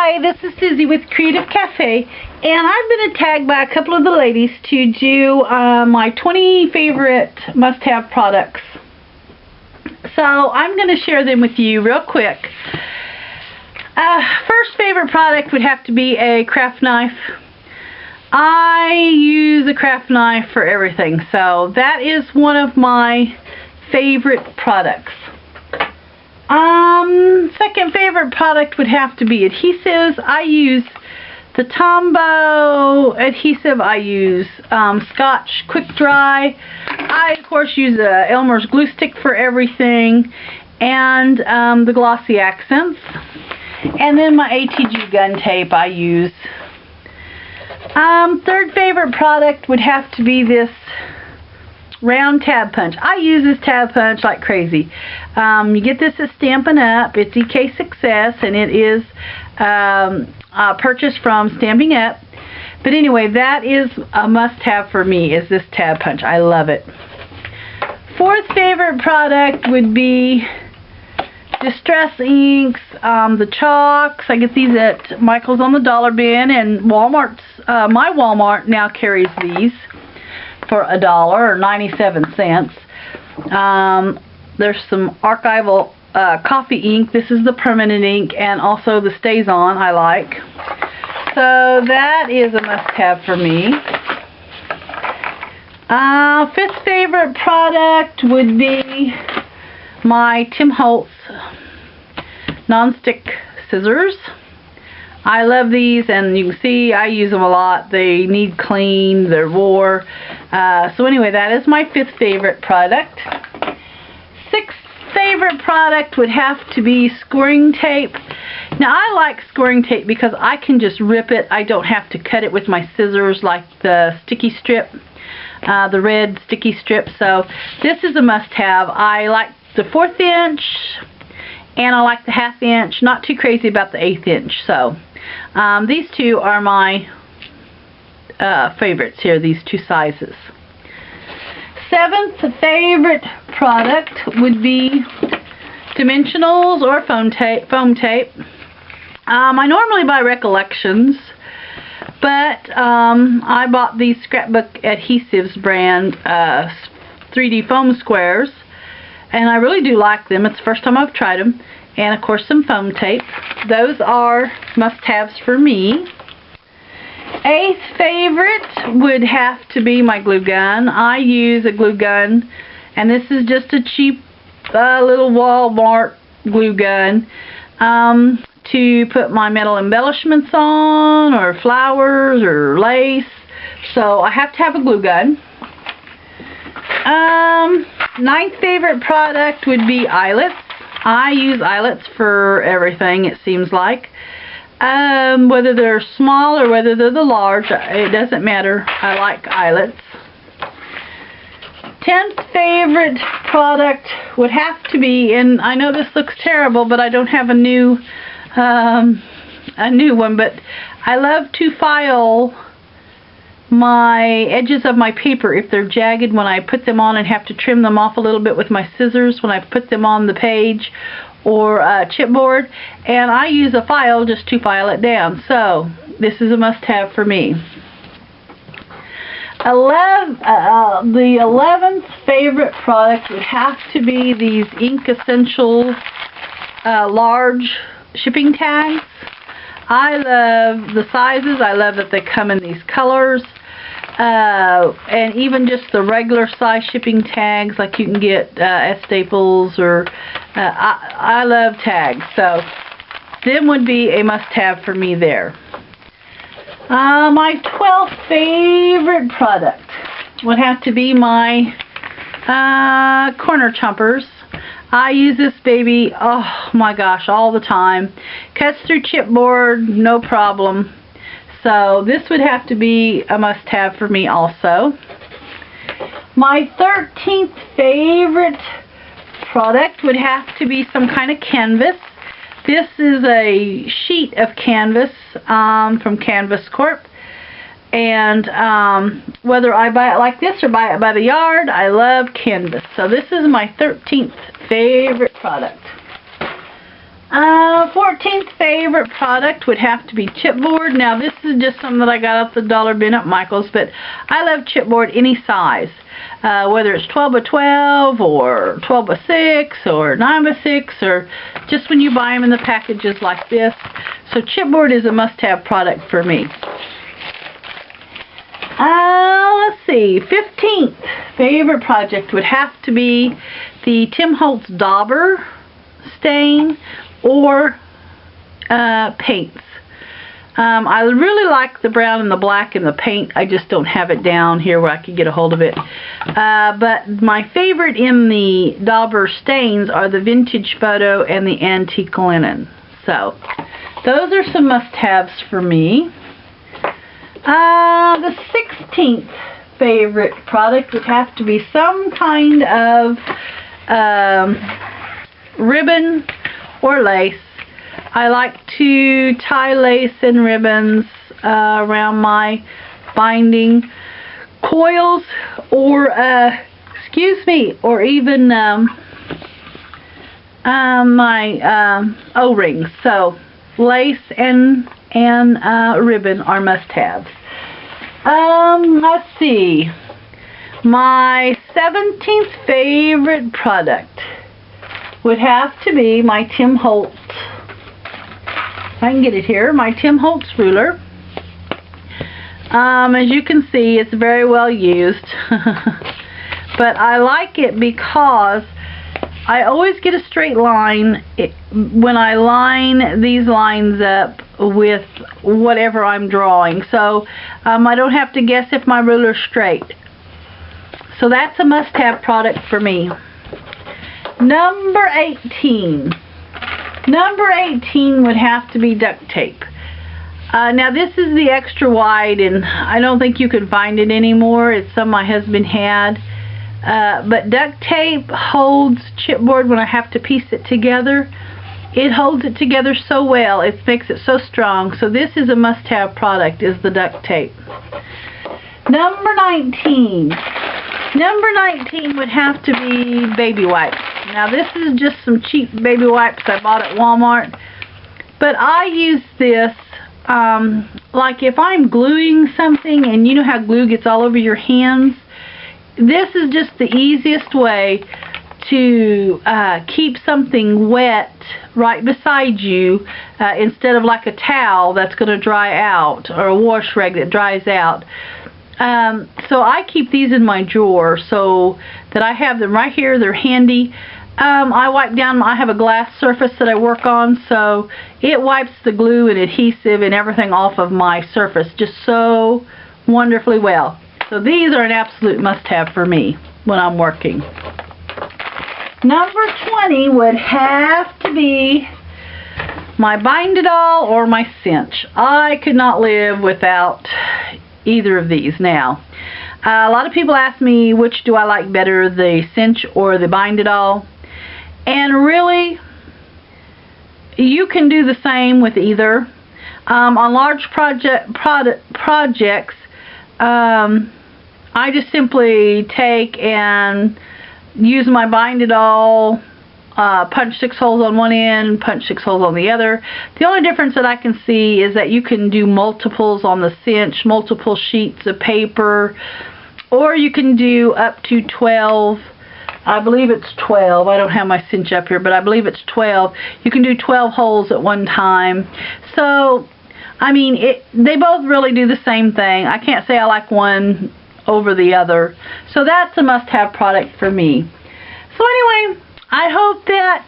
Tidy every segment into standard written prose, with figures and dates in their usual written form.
Hi, this is Susie with Creative Cafe, and I've been tagged by a couple of the ladies to do my 20 favorite must-have products. So I'm going to share them with you real quick. First favorite product would have to be a craft knife. I use a craft knife for everything, so that is one of my favorite products. Second favorite product would have to be adhesives. I use the Tombow adhesive. I use Scotch Quick Dry. I of course use Elmer's glue stick for everything, and the glossy accents. And then my ATG gun tape I use. Third favorite product would have to be this round tab punch. I use this tab punch like crazy. You get this at Stampin' Up. It's EK Success, and it is purchased from Stampin' Up. But anyway, that is a must-have for me, is this tab punch. I love it. Fourth favorite product would be Distress inks, the chalks. I get these at Michael's on the Dollar Bin, and Walmart's. My Walmart now carries these for $1 or 97 cents. There's some archival coffee ink. This is the permanent ink, and also the Stays On I like. So that is a must-have for me. Fifth favorite product would be my Tim Holtz non-stick scissors. I love these, and you can see I use them a lot. They need clean, they're wore. So anyway, that is my fifth favorite product. Sixth favorite product would have to be scoring tape. Now I like scoring tape because I can just rip it. I don't have to cut it with my scissors like the sticky strip, the red sticky strip. So this is a must-have. I like the 1/4 inch, and I like the 1/2 inch. Not too crazy about the 1/8 inch. So these two are my favorites here, these two sizes. Seventh favorite product would be dimensionals or foam tape. I normally buy Recollections, but I bought these Scrapbook Adhesives brand 3D foam squares, and I really do like them. It's the first time I've tried them. And of course some foam tape. Those are must-haves for me. Eighth favorite would have to be my glue gun. I use a glue gun, and this is just a cheap little Walmart glue gun to put my metal embellishments on, or flowers or lace. So I have to have a glue gun. Ninth favorite product would be eyelets. I use eyelets for everything, it seems like. Whether they're small or whether they're the large, it doesn't matter. I like eyelets. 10th favorite product would have to be, and I know this looks terrible, but I don't have a new one, but I love to file my edges of my paper if they're jagged when I put them on and have to trim them off a little bit with my scissors when I put them on the page or chipboard, and I use a file just to file it down. So this is a must-have for me. The 11th favorite product would have to be these Ink Essentials large shipping tags. I love the sizes. I love that they come in these colors. And even just the regular size shipping tags like you can get at Staples, or I love tags. So them would be a must-have for me there. My 12th favorite product would have to be my corner chompers. I use this baby, oh my gosh, all the time. Cuts through chipboard, no problem. So this would have to be a must-have for me also. My 13th favorite product would have to be some kind of canvas. This is a sheet of canvas from Canvas Corp. And whether I buy it like this or buy it by the yard, I love canvas. So this is my 13th favorite product. 14th favorite product would have to be chipboard. Now this is just something that I got off the dollar bin at Michael's, but I love chipboard any size. Whether it's 12 by 12 or 12 by 6 or 9 by 6 or just when you buy them in the packages like this. So chipboard is a must-have product for me. Let's see, 15th favorite project would have to be the Tim Holtz Dauber stain or paints. I really like the brown and the black and the paint. I just don't have it down here where I could get a hold of it. But my favorite in the Dauber stains are the Vintage Photo and the Antique Linen. So those are some must-haves for me. The 16th favorite product would have to be some kind of ribbon or lace. I like to tie lace and ribbons around my binding coils or or even my O-rings. So lace and ribbon are must-haves. Let's see. My 17th favorite product would have to be my Tim Holtz. If I can get it here, my Tim Holtz ruler. As you can see, it's very well used. But I like it because I always get a straight line when I line these lines up with whatever I'm drawing. So I don't have to guess if my ruler's straight. So that's a must-have product for me. Number 18. Number 18 would have to be duct tape. Now this is the extra wide, and I don't think you can find it anymore. It's some my husband had. But duct tape holds chipboard when I have to piece it together. It holds it together so well. It makes it so strong. So this is a must-have product, is the duct tape. Number 19. Number 19 would have to be baby wipes. Now this is just some cheap baby wipes I bought at Walmart. But I use this like if I'm gluing something and you know how glue gets all over your hands. This is just the easiest way to keep something wet right beside you instead of like a towel that's going to dry out or a wash rag that dries out. So I keep these in my drawer so that I have them right here. They're handy. I wipe down, I have a glass surface that I work on, so it wipes the glue and adhesive and everything off of my surface just so wonderfully well. So these are an absolute must-have for me when I'm working. Number 20 would have to be my Bind-It-All or my cinch. I could not live without either of these now. A lot of people ask me which do I like better, the cinch or the Bind-It-All. And really, you can do the same with either. On large projects, I just simply take and use my Bind-It-All, punch 6 holes on one end, punch 6 holes on the other. The only difference that I can see is that you can do multiples on the cinch, multiple sheets of paper, or you can do up to 12. I believe it's 12. I don't have my cinch up here, but I believe it's 12. You can do 12 holes at one time. So, I mean, they both really do the same thing. I can't say I like one over the other. So that's a must-have product for me. So anyway, I hope that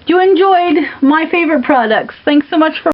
you enjoyed my favorite products. Thanks so much for